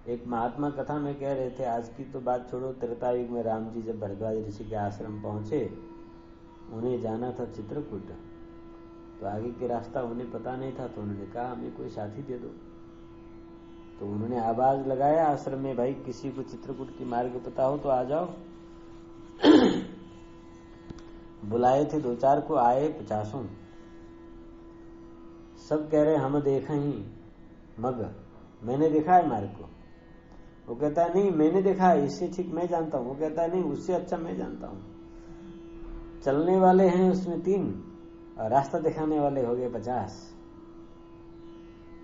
एक महात्मा कथा में कह रहे थे, आज की तो बात छोड़ो, त्रेता युग में राम जी जब भरद्वाज ऋषि के आश्रम पहुंचे, उन्हें जाना था चित्रकूट, तो आगे के रास्ता उन्हें पता नहीं था, तो उन्होंने कहा हमें कोई साथी दे दो। तो उन्होंने आवाज लगाया आश्रम में, भाई किसी को चित्रकूट की मार्ग पता हो तो आ जाओ। बुलाए थे 2-4 को, आए 50। सब कह रहे हम देखा ही मग, मैंने देखा है मार्ग को। वो कहता है नहीं मैंने देखा है, इससे ठीक मैं जानता हूं। वो कहता है नहीं उससे अच्छा मैं जानता हूं। चलने वाले हैं उसमें 3 और रास्ता दिखाने वाले हो गए 50।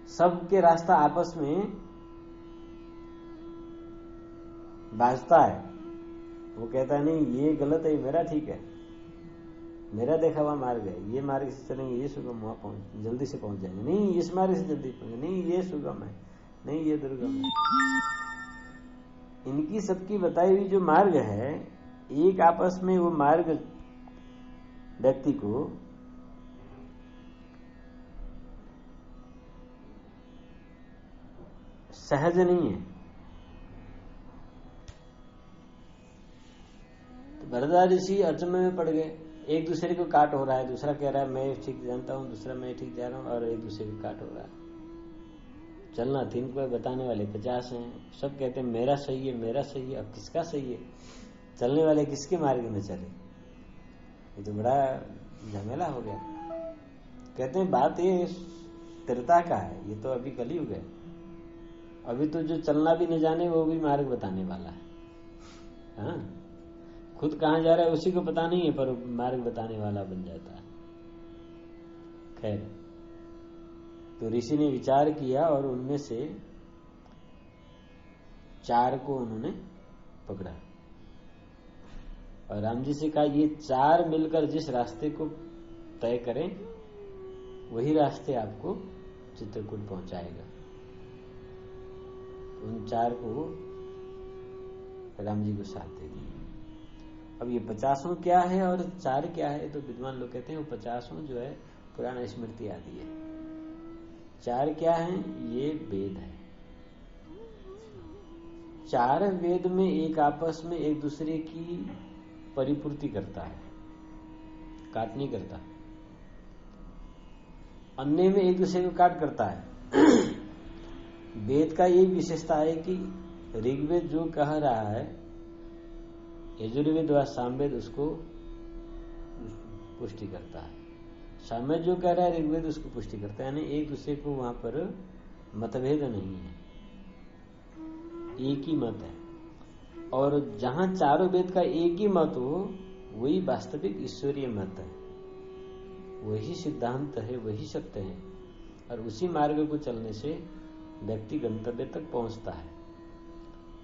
सबके रास्ता आपस में बाजता है। वो कहता है नहीं ये गलत है, मेरा ठीक है, मेरा देखा हुआ मार्ग है, ये मार्ग से चलेंगे ये सुगम, वहां जल्दी से पहुंच जाएंगे, नहीं इस मार्ग से जल्दी पहुंचेंगे, नहीं ये सुगम है, नहीं ये दुर्गम है। इनकी सबकी बताई हुई जो मार्ग है, एक आपस में वो मार्ग व्यक्ति को सहज नहीं है। तो भरद्वाज ऋषि अचंभे में पड़ गए, एक दूसरे को काट हो रहा है, दूसरा कह रहा है मैं ठीक जानता हूं, दूसरा मैं ठीक जा रहा हूं, और एक दूसरे को काट हो रहा है। चलना 3 को बताने वाले 50 हैं, सब कहते हैं मेरा सही है, मेरा सही है। अब किसका सही है? चलने वाले किसके मार्ग में चले? ये तो बड़ा झमेला हो गया। कहते हैं बात ये स्थिरता का है, ये तो अभी कलयुग है। अभी तो जो चलना भी न जाने वो भी मार्ग बताने वाला है। हाँ, खुद कहां जा रहा है उसी को पता नहीं है, पर मार्ग बताने वाला बन जाता है। खैर, तो ऋषि ने विचार किया और उनमें से 4 को उन्होंने पकड़ा और राम जी से कहा ये 4 मिलकर जिस रास्ते को तय करें वही रास्ते आपको चित्रकूट पहुंचाएगा। उन 4 को राम जी को साथ दे दिया। अब ये 50 क्या है और 4 क्या है, तो विद्वान लोग कहते हैं वो 50 जो है पुराण स्मृति आदि है। 4 क्या है? ये वेद है। 4 वेद में एक आपस में एक दूसरे की परिपूर्ति करता है, काट नहीं करता। अन्य में एक दूसरे को काट करता है। वेद का ये विशेषता है कि ऋग्वेद जो कह रहा है, यजुर्वेद व सामवेद उसको पुष्टि करता है। सामवेद जो कह रहा है ऋग्वेद उसको पुष्टि करता है, यानी एक दूसरे को वहां पर मतभेद नहीं है, एक ही मत है। और जहां चारों वेद का एक ही मत हो वही वास्तविक ईश्वरीय मत है, वही सिद्धांत है, वही सत्य है। और उसी मार्ग को चलने से व्यक्ति गंतव्य तक पहुंचता है।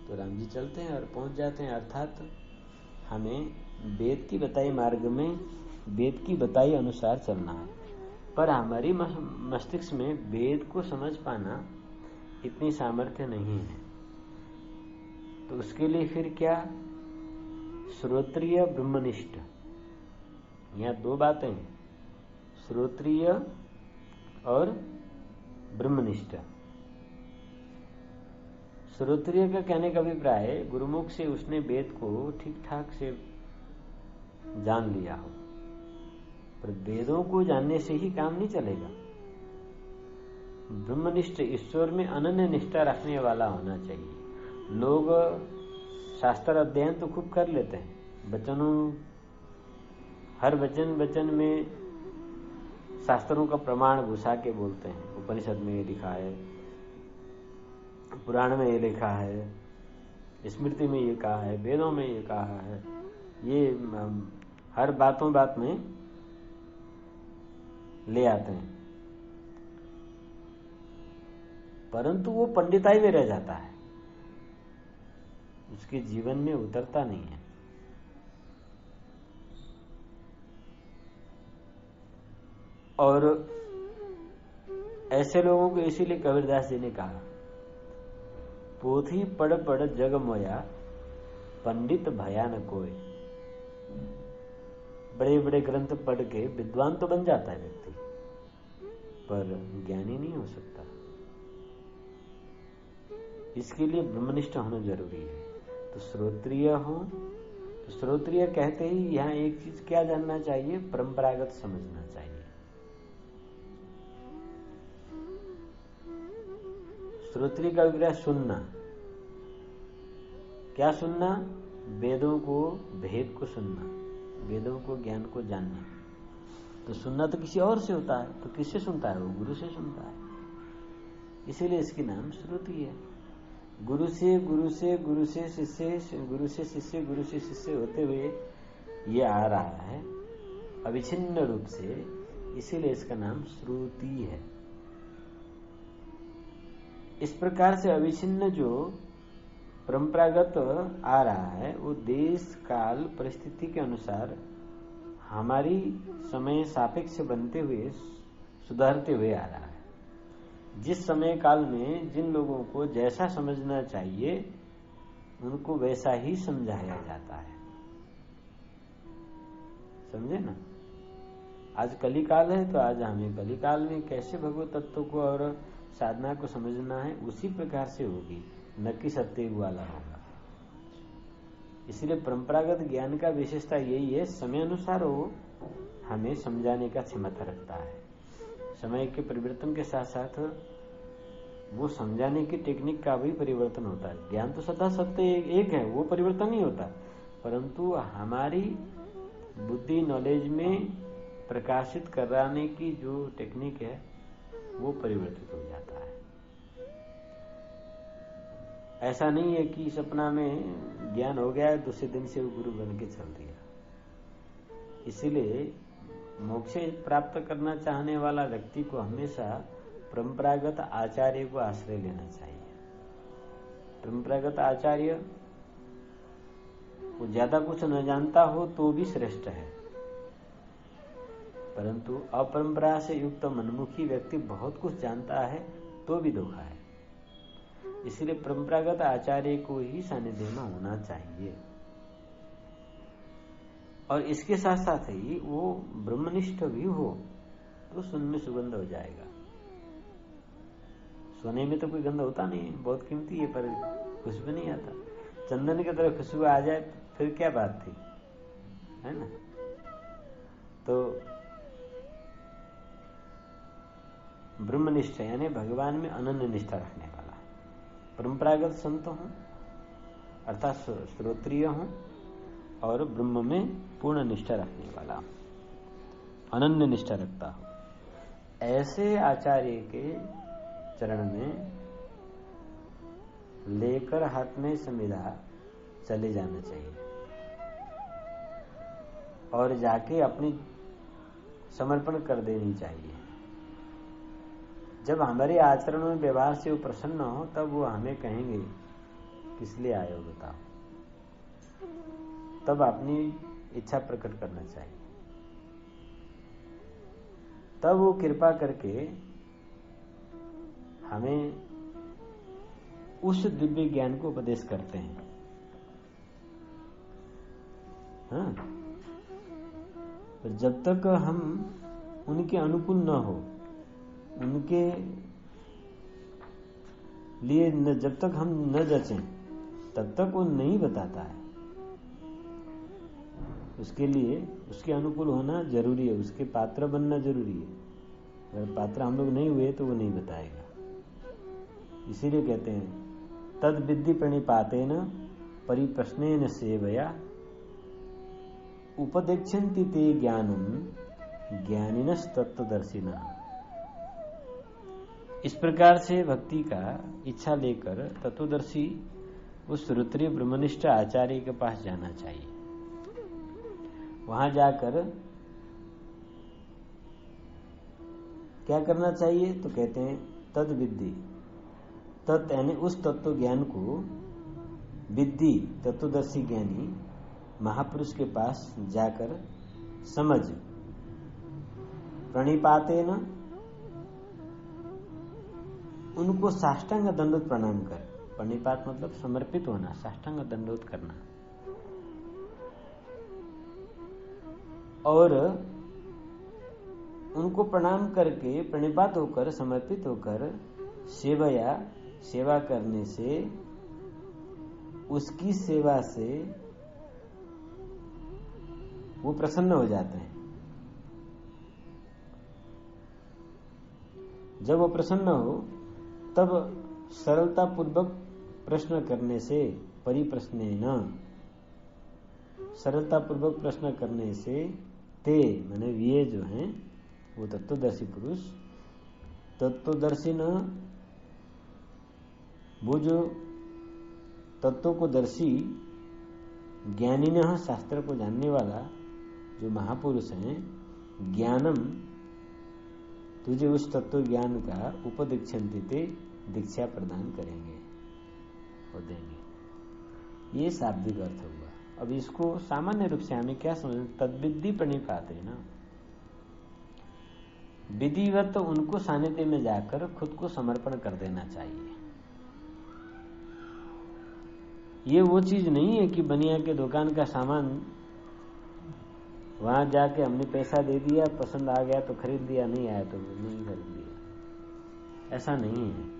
तो राम जी चलते हैं और पहुंच जाते हैं। अर्थात हमें वेद की बताई मार्ग में वेद की बताई अनुसार चलना है, पर हमारी मस्तिष्क में वेद को समझ पाना इतनी सामर्थ्य नहीं है। तो उसके लिए फिर क्या? श्रोत्रिय ब्रह्मनिष्ठ, यहां 2 बातें हैं, श्रोत्रिय और ब्रह्मनिष्ठ। श्रोत्रिय का कहने का अभिप्राय है गुरुमुख से उसने वेद को ठीक ठाक से जान लिया हो, पर वेदों को जानने से ही काम नहीं चलेगा। ब्रह्मनिष्ठ ईश्वर में अनन्य निष्ठा रखने वाला होना चाहिए। लोग शास्त्र अध्ययन तो खूब कर लेते हैं, वचनों हर वचन में शास्त्रों का प्रमाण घुसा के बोलते हैं। उपनिषद में ये लिखा है, पुराण में ये लिखा है, स्मृति में ये कहा है, वेदों में ये कहा है, ये हर बातों बात में ले आते हैं, परंतु वो पंडिताई में रह जाता है, उसके जीवन में उतरता नहीं है। और ऐसे लोगों को इसीलिए कबीरदास जी ने कहा, पोथी पढ़ पढ़ जग मोया, पंडित भया न कोय। बड़े बड़े ग्रंथ पढ़ के विद्वान तो बन जाता है व्यक्ति, पर ज्ञानी नहीं हो सकता। इसके लिए ब्रह्मनिष्ठ होना जरूरी है। तो श्रोत्रिय हो, तो श्रोत्रिय कहते ही यहाँ एक चीज क्या जानना चाहिए, परंपरागत समझना चाहिए। श्रोत्रिय का विग्रह सुनना, क्या सुनना, वेदों को, भेद को सुनना, वेदों को, ज्ञान को जानना। तो सुनना तो किसी और से होता है, तो किससे सुनता है, वो गुरु से सुनता है, इसीलिए इसकी नाम श्रुति है। गुरु से गुरु से गुरु से शिष्य, गुरु से शिष्य, गुरु से शिष्य होते हुए ये आ रहा है अविच्छिन्न रूप से, इसीलिए इसका नाम श्रुति है। इस प्रकार से अविच्छिन्न जो परंपरागत आ रहा है वो देश काल परिस्थिति के अनुसार हमारी समय सापेक्ष बनते हुए सुधारते हुए आ रहा है। जिस समय काल में जिन लोगों को जैसा समझना चाहिए उनको वैसा ही समझाया जाता है, समझे ना। आज कलिकाल है तो आज हमें कलिकाल में कैसे भगवत तत्व को और साधना को समझना है उसी प्रकार से होगी, न कि सत्ययुग वाला होगा। इसलिए परंपरागत ज्ञान का विशेषता यही है, समय अनुसार वो हमें समझाने का क्षमता रखता है। समय के परिवर्तन के साथ साथ वो समझाने की टेक्निक का भी परिवर्तन होता है। ज्ञान तो सदा सत्य एक है, वो परिवर्तन नहीं होता, परंतु हमारी बुद्धि नॉलेज में प्रकाशित कराने की जो टेक्निक है वो परिवर्तित हो जाता है। ऐसा नहीं है कि सपना में ज्ञान हो गया है दूसरे दिन से वो गुरु बन के चल दिया। इसीलिए मोक्ष प्राप्त करना चाहने वाला व्यक्ति को हमेशा परंपरागत आचार्य को आश्रय लेना चाहिए। परंपरागत आचार्य वो ज्यादा कुछ न जानता हो तो भी श्रेष्ठ है, परंतु अपरंपरा से युक्त मनमुखी व्यक्ति बहुत कुछ जानता है तो भी धोखा है। इसलिए परंपरागत आचार्य को ही सानिध्य में होना चाहिए। और इसके साथ साथ ही वो ब्रह्मनिष्ठ भी हो तो सुन में सुगंध हो जाएगा। सोने में तो कोई गंध होता नहीं, बहुत कीमती है, पर खुशबू नहीं आता। चंदन की तरह खुशबू आ जाए फिर क्या बात थी, है ना। तो ब्रह्मनिष्ठ यानी भगवान में अनन्य निष्ठा रखने वाला, परंपरागत संत हूं अर्थात श्रोत्रिय हूं और ब्रह्म में पूर्ण निष्ठा रखने वाला, अनन्य निष्ठा रखता हूं, ऐसे आचार्य के चरण में लेकर हाथ में संविदा चले जाना चाहिए और जाके अपनी समर्पण कर देनी चाहिए। जब हमारे आचरण में व्यवहार से वो प्रसन्न हो तब वो हमें कहेंगे किस लिए आए हो बताओ, तब अपनी इच्छा प्रकट करना चाहिए। तब वो कृपा करके हमें उस दिव्य ज्ञान को उपदेश करते हैं। हाँ, तो जब तक हम उनके अनुकूल न हो, उनके लिए जब तक हम न जचें तब तक वो नहीं बताता है। उसके लिए उसके अनुकूल होना जरूरी है, उसके पात्र बनना जरूरी है। अगर पात्र हम लोग नहीं हुए तो वो नहीं बताएगा। इसीलिए कहते हैं तद विद्धि प्रणिपातेन परिप्रश्नेन सेवया उपदेक्षन्ति ते ज्ञानम ज्ञानिनस् तत्वदर्शिनः। इस प्रकार से भक्ति का इच्छा लेकर तत्वदर्शी उस श्रोत्रिय ब्रह्मनिष्ठ आचार्य के पास जाना चाहिए। वहां जाकर क्या करना चाहिए तो कहते हैं तद विद्धि, तत् यानी उस तत्व ज्ञान को, विद्धि तत्वदर्शी ज्ञानी महापुरुष के पास जाकर समझ, प्रणिपातेन उनको साष्टांग दंडोत प्रणाम कर। प्रणिपात मतलब समर्पित होना, साष्टांग दंडोत करना। और उनको प्रणाम करके, प्रणिपात होकर, समर्पित होकर सेवया सेवा करने से, उसकी सेवा से वो प्रसन्न हो जाते हैं। जब वो प्रसन्न हो तब सरलता पूर्वक प्रश्न करने से, परिप्रश्नेन, सरलता पूर्वक प्रश्न करने से ते माने वे जो हैं वो तत्वदर्शी पुरुष, तत्वदर्शी न वो जो तत्व को दर्शी ज्ञानी न शास्त्र को जानने वाला जो महापुरुष हैं, ज्ञानम तुझे उस तत्व ज्ञान का उपदीक्षन्ति ते दीक्षा प्रदान करेंगे और देंगे। ये शाब्दिक अर्थ हुआ। अब इसको सामान्य रूप से हमें क्या समझ, तद्विधि प्रणिपाते ना, विधिवत उनको सानिध्य में जाकर खुद को समर्पण कर देना चाहिए। ये वो चीज नहीं है कि बनिया के दुकान का सामान वहां जाके हमने पैसा दे दिया, पसंद आ गया तो खरीद लिया, नहीं आया तो नहीं खरीद लिया, ऐसा नहीं है।